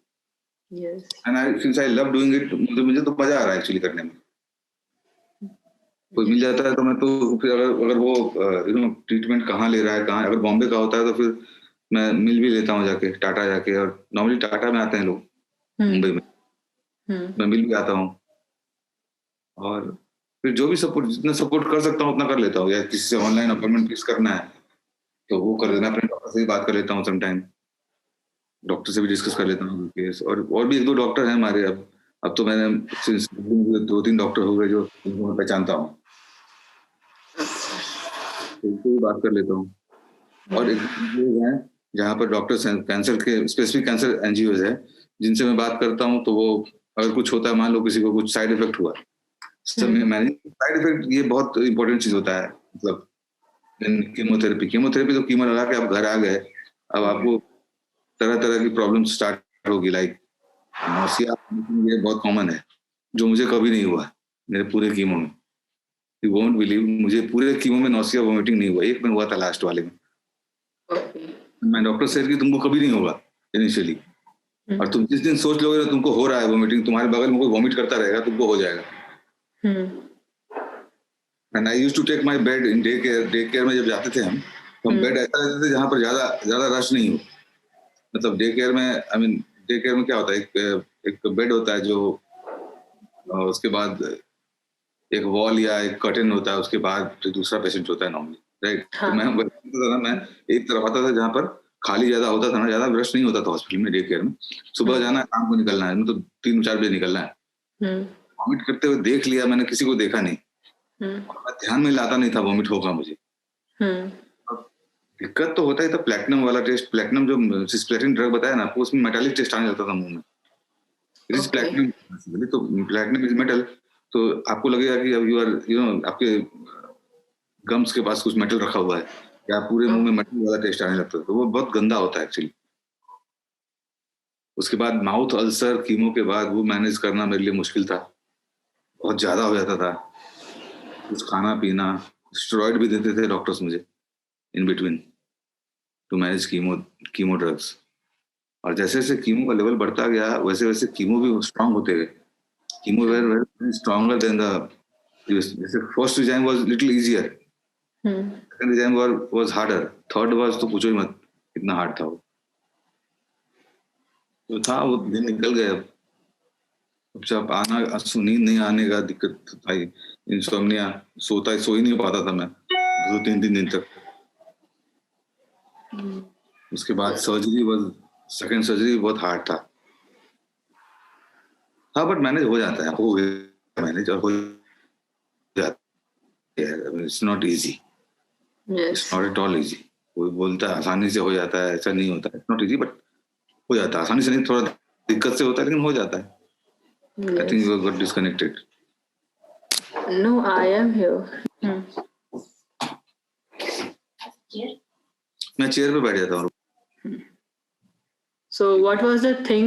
Yes, and since I love doing it, मुझे तो मजा आ रहा है एक्चुअली करने में। कोई मिल जाता है तो मैं तो फिर अगर वो ट्रीटमेंट कहाँ ले रहा है, कहाँ, अगर बॉम्बे का होता है तो फिर मैं मिल भी लेता हूँ जाके, टाटा जाके। और नॉर्मली टाटा में आते हैं लोग, मुंबई में, मैं मिल भी आता हूँ। और फिर जो भी सपोर्ट, जितना सपोर्ट कर सकता हूँ उतना कर लेता हूँ। या किसी से ऑनलाइन अपॉइंटमेंट फिक्स करना है तो वो कर लेना, अपने डॉक्टर से भी बात कर लेता हूँ, समटाइम डॉक्टर से भी डिस्कस कर लेता हूँ केस। और भी 1-2 डॉक्टर हैं हमारे। अब तो मैंने 2-3 डॉक्टर हो गए जो मैं पहचानता हूँ, तो बात कर लेता हूँ। और एक है जहाँ पर डॉक्टर्स हैं, कैंसर के स्पेसिफिक कैंसर एनजीओज है, जिनसे मैं बात करता हूँ। तो वो अगर कुछ होता है, मान लो किसी को कुछ साइड इफेक्ट हुआ, साइड इफेक्ट ये बहुत इंपॉर्टेंट चीज होता है। मतलब कीमोथेरेपी तो कीमो लगा के आप घर आ गए, अब आपको तरह तरह की प्रॉब्लम स्टार्ट होगी। लाइक नौसिया, ये बहुत कॉमन है, जो मुझे कभी नहीं हुआ मेरे पूरे कीमो में। यू वोंट बिलीव, मुझे पूरे कीमो में नौसिया वोमिटिंग नहीं हुआ। एक में हुआ था लास्ट वाले में, Okay. मैं डॉक्टर से कि तुमको कभी नहीं होगा इनिशियली, और तुम जिस दिन सोच लोगे ना तुमको हो रहा है वोमिटिंग, तुम्हारे बगल में कोई वोमिट करता रहेगा, तुमको हो जाएगा. And I used to take my bed in day care में जब जाते थे तो हम बेड ऐसा लेते थे जहाँ पर ज्यादा ज्यादा रश नहीं हो. मतलब डे केयर में, आई मीन डे केयर में क्या होता है, एक बेड होता है जो उसके बाद एक वॉल या एक कर्टेन होता है, उसके बाद दूसरा पेशेंट होता है नॉर्मली, राइट. तो मैं एक तरफ आता था जहाँ पर खाली ज्यादा होता था ना, ज्यादा रश नहीं होता था हॉस्पिटल में डे केयर में. सुबह जाना है, शाम को निकलना है, मतलब 3-4 बजे निकलना है. वॉमिट करते हुए देख लिया मैंने, किसी को देखा नहीं. मैं ध्यान में लाता नहीं था वॉमिट होगा मुझे. दिक्कत तो होता है था प्लैटिनम वाला टेस्ट. प्लैटिनम जो सिस्प्लेटिन ड्रग बताया ना आपको, उसमें मेटालिक टेस्ट आने लगता था मुंह में. इट इज प्लैटिनम, तो प्लैटिनम इज मेटल. तो आपको लगेगा कि अब यू नो आपके गम्स के पास कुछ मेटल रखा हुआ है, या पूरे मुंह में मेटल वाला टेस्ट आने लगता है. तो वो बहुत गंदा होता है एक्चुअली. उसके बाद माउथ अल्सर कीमो के बाद वो मैनेज करना मेरे लिए मुश्किल था, बहुत ज्यादा हो जाता था. कुछ खाना पीना, स्टेरॉइड भी देते थे डॉक्टर्स मुझे in between two manage chemo drugs. और जैसे जैसे कीमो का लेवल बढ़ता गया वैसे वैसे कीमो भी स्ट्रांग होते गए. Chemo were stronger than the जैसे first regime was little easier, second regime was harder, third was तो पूछो ही मत कितना हार्ड था वो. तो था वो दिन निकल गए. अब जब आना नींद नहीं आने का दिक्कत आई, इंसोम्निया, सो ही नहीं पाता था मैं 2-3 दिन तक. उसके बाद सेकंड सर्जरी बहुत हार्ड था. हाँ बट मैनेज हो जाता है, हो गया मैनेज, और हो जाता है. It's not easy, it's not at all easy. कोई बोलता है आसानी से हो जाता है, ऐसा नहीं होता. इट्स नॉट इजी बट हो जाता है. आसानी से नहीं, थोड़ा दिक्कत से होता है, लेकिन हो जाता है. I think you got disconnected. No, I am here. मैं चेयर पे बैठ जाता हूँ. So what was the thing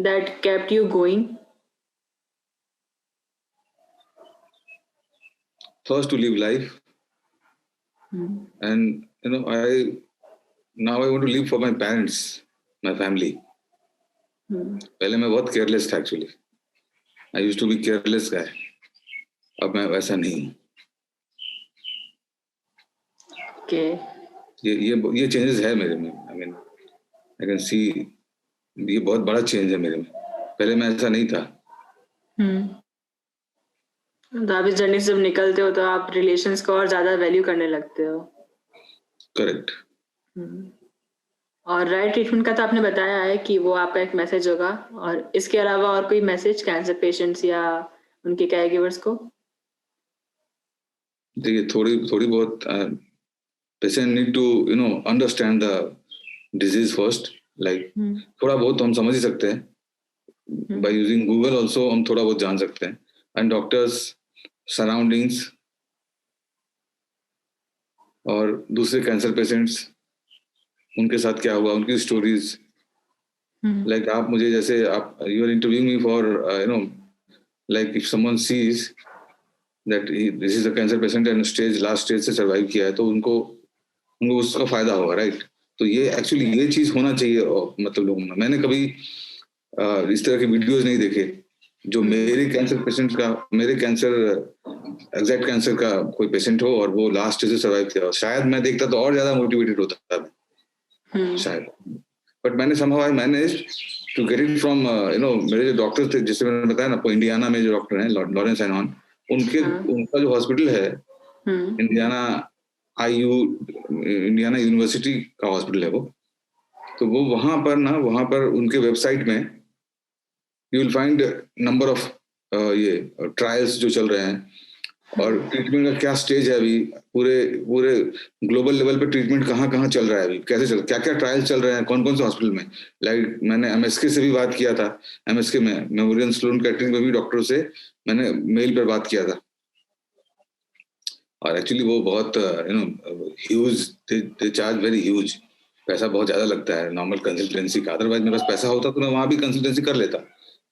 that kept you going? First to live life, and you know now I want to live for my parents, my family. पहले मैं बहुत careless था actually. I used to be careless guy. अब मैं वैसा नहीं हूँ. Okay. ये चेंजेस है मेरे में. I mean I can see, ये बहुत बड़ा चेंज है मेरे में. पहले मैं ऐसा नहीं था. तो आप इस जर्नी से जब निकलते हो तो आप रिलेशंस को और ज्यादा वैल्यू करने लगते हो. करेक्ट. और राइट ट्रीटमेंट का तो आपने बताया है कि वो आपका एक मैसेज होगा, और इसके अलावा और कोई मैसेज कैंसर पेशेंट्स या उनके केयरगिवर्स को? देखिए थोड़ी बहुत patient need to understand the disease first. Like थोड़ा बहुत तो हम समझ ही सकते हैं. बाय यूजिंग गूगल ऑल्सो हम थोड़ा बहुत जान सकते हैं. एंड डॉक्टर्स, सराउंडिंग्स, और दूसरे कैंसर पेशेंट्स, उनके साथ क्या हुआ, उनकी स्टोरीज. लाइक आप मुझे जैसे आप you are interviewing me for like if someone sees that this is a cancer patient and last stage से सर्वाइव किया है, तो उनको उसका फायदा होगा, राइट. तो ये एक्चुअली ये चीज होना चाहिए. मतलब लोगों में मैंने कभी इस तरह के वीडियोस नहीं देखे जो मेरे कैंसर पेशेंट का, मेरे एग्जैक्ट कैंसर का कोई पेशेंट हो और वो लास्ट स्टेज से सर्वाइव किया. शायद मैं देखता तो और ज्यादा मोटिवेटेड होता शायद. बट मैंने somehow I managed to get it from मेरे जो डॉक्टर थे, जैसे मैंने बताया ना, इंडियाना में जो डॉक्टर हैं लॉरेंस एनॉन, उनका जो हॉस्पिटल है इंडियाना इंडियाना यूनिवर्सिटी का हॉस्पिटल है वो. तो वो वहां पर उनके वेबसाइट में you will find number of ये ट्रायल्स जो चल रहे हैं, और ट्रीटमेंट का क्या स्टेज है अभी, पूरे ग्लोबल लेवल पे ट्रीटमेंट कहाँ चल रहा है अभी, कैसे चल, क्या ट्रायल चल रहे हैं, कौन से हॉस्पिटल में. लाइक मैंने MSK से भी बात किया था. MSK में, मेमोरियल स्लोन केटरिंग में भी डॉक्टर से मैंने मेल पर बात किया था. और एक्चुअली वो बहुत huge, they charge very huge. पैसा बहुत ज्यादा लगता है नॉर्मल कंसल्टेंसी का. अदरवाइज मेरे पास पैसा होता तो मैं वहां भी कंसल्टेंसी कर लेता.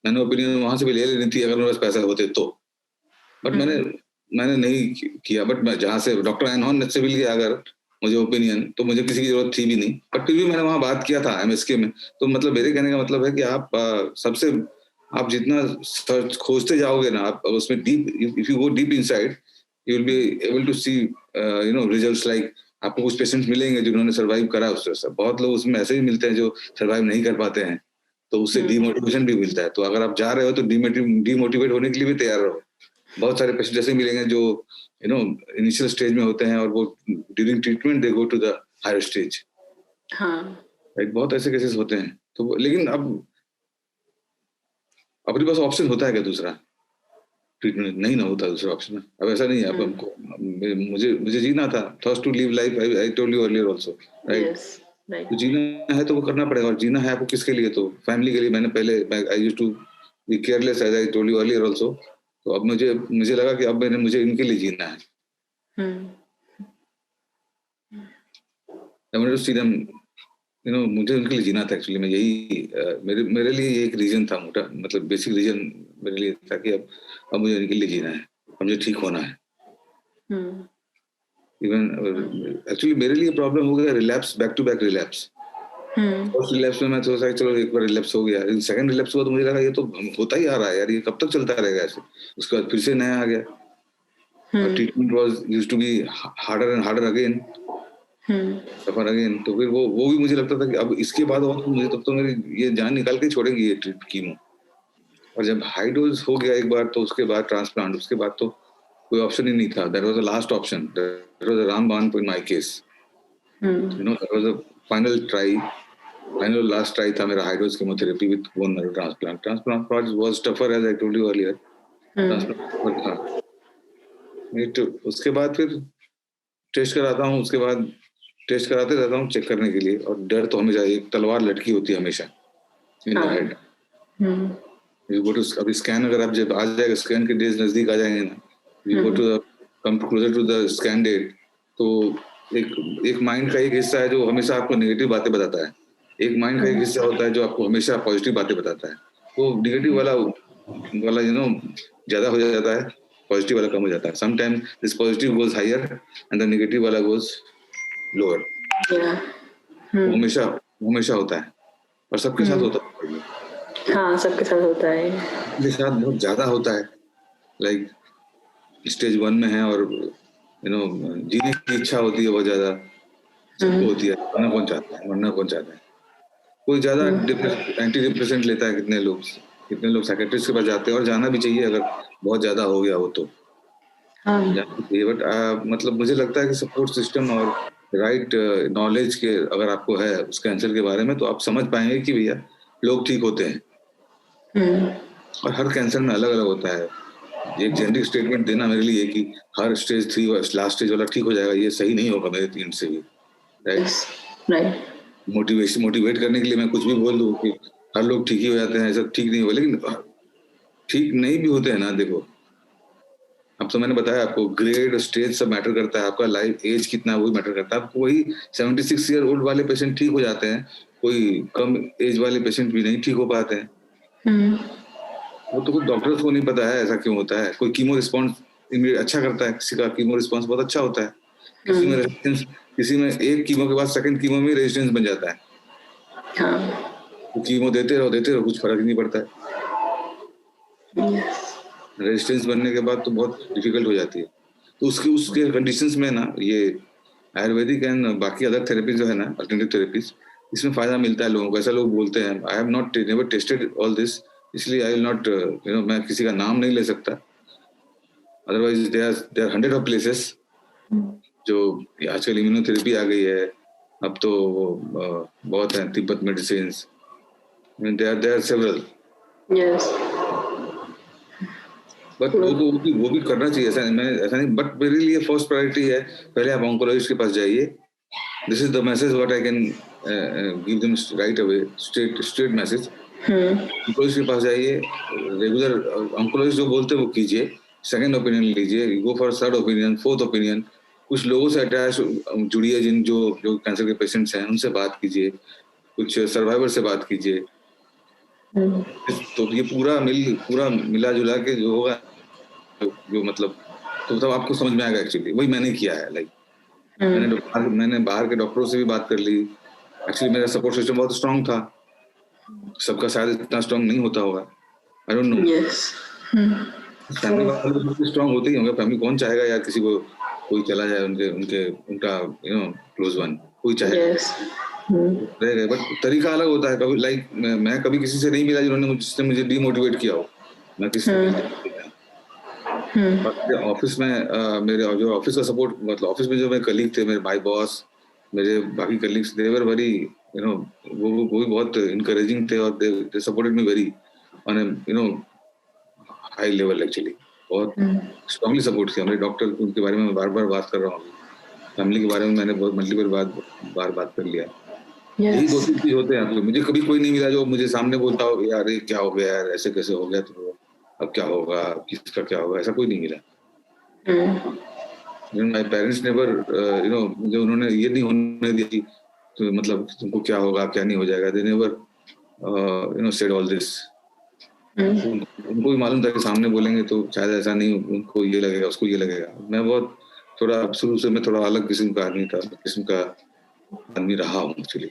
मैंने ओपिनियन वहां से भी ले लेनी थी अगर मेरे पास पैसा होते तो. बट मैंने नहीं किया. बट मैं जहाँ से डॉक्टर एनहॉन से भी लिया, अगर मुझे ओपिनियन, तो मुझे किसी की जरूरत थी भी नहीं, बट फिर भी मैंने वहाँ बात किया था MSK में। तो मतलब मेरे कहने का मतलब है कि आप जितना सर्च खोजते जाओगे ना, आप उसमें deep, if you go deep inside, you will be able to see results. Like आपको कुछ पेशेंट्स मिलेंगे जिन्होंने सर्वाइव करा उस तरह से, बहुत लोग उसमें ऐसे ही मिलते हैं जो सर्वाइव नहीं कर पाते हैं, तो उससे डीमोटिवेशन भी मिलता है। तो अगर आप जा रहे हो तो डीमोटिवेट होने के लिए भी तैयार रहो। बहुत सारे पेशेंट जैसे मिलेंगे जो इनिशियल स्टेज में होते हैं और वो during treatment they go to the higher stage. बहुत ऐसे केसेस होते हैं। तो लेकिन अब अपने पास ऑप्शन होता है क्या दूसरा? ट्रीटमेंट नहीं ना होता दूसरा ऑप्शन। अब ऐसा नहीं है, अब हमको मुझे जीना था, to live life, I told you earlier also, right? तो जीना है तो वो करना पड़ेगा, और जीना है आपको किसके लिए? तो फैमिली के लिए। मैंने पहले I used to be careless, as I told you earlier also. तो अब मुझे लगा कि अब मुझे इनके लिए जीना है। I wanted to see them, मुझे उनके लिए जीना था एक्चुअली। मैं यही मेरे लिए ये एक रीजन था, मोटा मतलब बेसिक रीजन मेरे लिए था कि अब मुझे उनके लिए जीना है, अब मुझे ठीक होना है। इवन एक्चुअली मेरे लिए प्रॉब्लम हो गया relapse, back to back relapse. First relapse में मैं सोचा कि चलो एक बार रिलैप्स हो गया, सेकंड रिलैप्स हुआ तो मुझे लगा ये तो होता ही आ रहा है यार, ये कब तक चलता रहेगा ऐसे। उसके बाद फिर से नया आ गया, treatment was used to be harder and harder again, suffer again. तो फिर वो भी मुझे लगता था कि अब इसके बाद मुझे तब तो मेरी ये जान निकाल के छोड़ेंगी ये कीमो। और जब हाई डोज हो गया एक बार, तो उसके बाद ट्रांसप्लांट, उसके बाद तो कोई ऑप्शन ही नहीं था। That was the last option, that was the रामबाण in my case. That was the final last try था मेरा, high dose chemotherapy with bone marrow transplant. Transplant was tougher, as I told you earlier. Transplant था। उसके बाद फिर test कराता हूँ, उसके बाद टेस्ट कराते रहता हूँ चेक करने के लिए, और डर तो हमेशा, एक तलवार लटकी होती है हमेशा इन द हेड। अभी स्कैन, अगर आप जब आ जाएगा, स्कैन के डेज नजदीक आ जाएंगे ना, you go to come closer to the scan date, तो एक माइंड का एक हिस्सा है जो हमेशा आपको नेगेटिव बातें बताता है, एक माइंड का एक हिस्सा होता है जो आपको हमेशा पॉजिटिव बातें बताता है। वो नेगेटिव वाला ज्यादा हो जाता है, पॉजिटिव वाला कम हो जाता है। Sometime this positive goes higher and the negative वाला गोज लोअर। हमेशा होता है, और सबके साथ होता है। हाँ, सबके साथ होता है। मेरे साथ बहुत ज्यादा होता है। लाइक स्टेज 1 में है, और जीने की इच्छा होती है बहुत ज्यादा, सबको होती है। मरना कौन चाहता है? कोई ज्यादा एंटी डिप्रेसेंट लेता है, कितने लोग साइकियाट्रिस्ट के पास जाते हैं, और जाना भी चाहिए अगर बहुत ज्यादा हो गया हो तो। बट मतलब मुझे लगता है कि सपोर्ट सिस्टम और राइट नॉलेज के अगर आपको है उस कैंसर के बारे में, तो आप समझ पाएंगे कि भैया लोग ठीक होते हैं। और हर कैंसर में अलग अलग होता है। एक जेनरिक स्टेटमेंट देना मेरे लिए कि हर स्टेज 3 लास्ट स्टेज वाला ठीक हो जाएगा, ये सही नहीं होगा मेरे एंड से भी, राइट? मोटिवेट करने के लिए मैं कुछ भी बोल दूं कि हर लोग ठीक ही हो जाते हैं, ऐसा ठीक नहीं होगा। लेकिन ठीक नहीं भी होते हैं ना। देखो, अब तो मैंने बताया आपको, ग्रेड स्टेज सब मैटर करता है, आपका लाइफ एज कितना है वो मैटर करता है। आपको वही 76 ईयर ओल्ड वाले पेशेंट ठीक हो जाते हैं, कोई कम एज वाले पेशेंट भी नहीं ठीक हो पाते हैं। वो तो कुछ डॉक्टर्स को नहीं पता है ऐसा क्यों होता है। कोई कीमो रिस्पॉन्स अच्छा करता है, किसी का कीमो रिस्पॉन्स बहुत अच्छा होता है, किसी में एक कीमो के बाद सेकंड कीमो में रेजिस्टेंस बन जाता है। तो कीमो देते रहो, कुछ फर्क नहीं पड़ता है। रेजिस्टेंस बनने के बाद तो बहुत डिफिकल्ट हो जाती है। तो उसके कंडीशंस में ना, ये आयुर्वेदिक एंड बाकी अदर थेरेपीज जो है ना, अल्टरनेटिव थेरेपीज, इसमें फायदा मिलता है लोगों को। ऐसा लोग बोलते हैं, I have not never tested all this, इसलिए आई विल नॉट मैं किसी का नाम नहीं ले सकता। Otherwise there are 100 of places जो आजकल इम्यूनोथेरेपी आ गई है, अब तो बहुत है, Tibet medicine, there are several. Yes, but वो भी करना चाहिए, ऐसा नहीं। बट मेरे लिए फर्स्ट प्रायोरिटी है, पहले आप ऑन्कोलॉजिस्ट के पास जाइए। This is the message what I can give them right away, straight message. Oncologist के पास जाइए, रेगुलर ऑन्कोलॉजिस्ट जो बोलते हैं वो कीजिए, सेकंड ओपिनियन लीजिए, go for third opinion, fourth opinion. कुछ लोगों से अटैच जुड़िए, जो कैंसर के पेशेंट्स हैं, उनसे बात कीजिए, कुछ सर्वाइवर से बात कीजिए। तो ये पूरा मिला जुला के जो होगा, जो मतलब तो तब आपको समझ में आएगा एक्चुअली। वही मैंने किया है। लाइक मैंने बाहर के डॉक्टरों से भी बात कर ली. एक्चुअली मेरा सपोर्ट सिस्टम बहुत स्ट्रांग था. सबका शायद इतना स्ट्रांग नहीं होता होगा. I don't know. Yes. Family वाले तो स्ट्रांग होते ही होंगे. फैमिली कौन चाहेगा यार किसी को कोई चला जाए उनका क्लोज वन. कोई चाहेगा. यस. रहेगा. बट तरीका अलग होता है. कभी लाइक मैं कभी किसी से नहीं मिला जिसने मुझे डीमोटिवेट किया हो. मैं किसी से ऑफिस में मेरे जो ऑफिस का सपोर्ट, मतलब ऑफिस में जो मेरे कलीग थे, मेरे भाई बॉस, मेरे बाकी कलीग्स, दे वर वेरी वो भी बहुत इनकरेजिंग थे. और they supported me very on high level. Actually बहुत स्ट्रांगली सपोर्ट किया. मेरे डॉक्टर, उनके बारे में मैं बार बार बात कर रहा हूँ. फैमिली के बारे में मैंने बहुत मल्टीपल बार बात कर लिया. यही दो तीन चीज होते हैं. मुझे कभी कोई नहीं मिला जो मुझे सामने बोलता हो यार ये क्या हो गया यार, ऐसे कैसे हो गया, तो अब क्या होगा, किसका क्या होगा. ऐसा कोई नहीं मिला. माय पेरेंट्स नेवर मुझे उन्होंने ये नहीं होने दिया कि तो मतलब तुमको क्या होगा, क्या नहीं हो जाएगा. They never said all this. उनको भी मालूम था कि सामने बोलेंगे तो शायद ऐसा नहीं, उनको ये लगेगा, उसको ये लगेगा. मैं बहुत थोड़ा शुरू से मैं थोड़ा अलग किस्म का आदमी था, किस्म का आदमी रहा हूँ actually.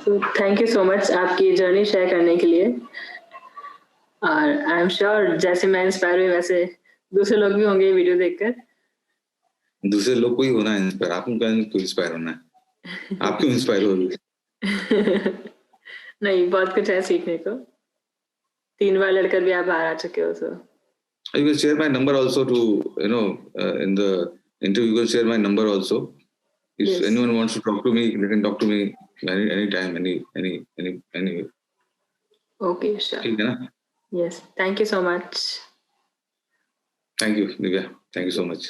So thank you so much आपकी जर्नी शेयर करने के लिए. और आई एम श्योर जैसे मैं इंस्पायर हुई वैसे दूसरे लोग भी होंगे वीडियो देखकर. दूसरे लोग को ही होना है इंस्पायर. आपको क्यों इंस्पायर होना है? आप क्यों इंस्पायर हो रही? नहीं, बहुत कुछ है सीखने को. 3 बार लड़कर भी आप बाहर आ चुके हो. So you can share my number also to in the interview. You can share my number also. If anyone wants to talk to me, they can talk to me anytime, any. Okay, sure. ठीक है ना? Yes. Thank you so much. Thank you, Divya. Thank you so much.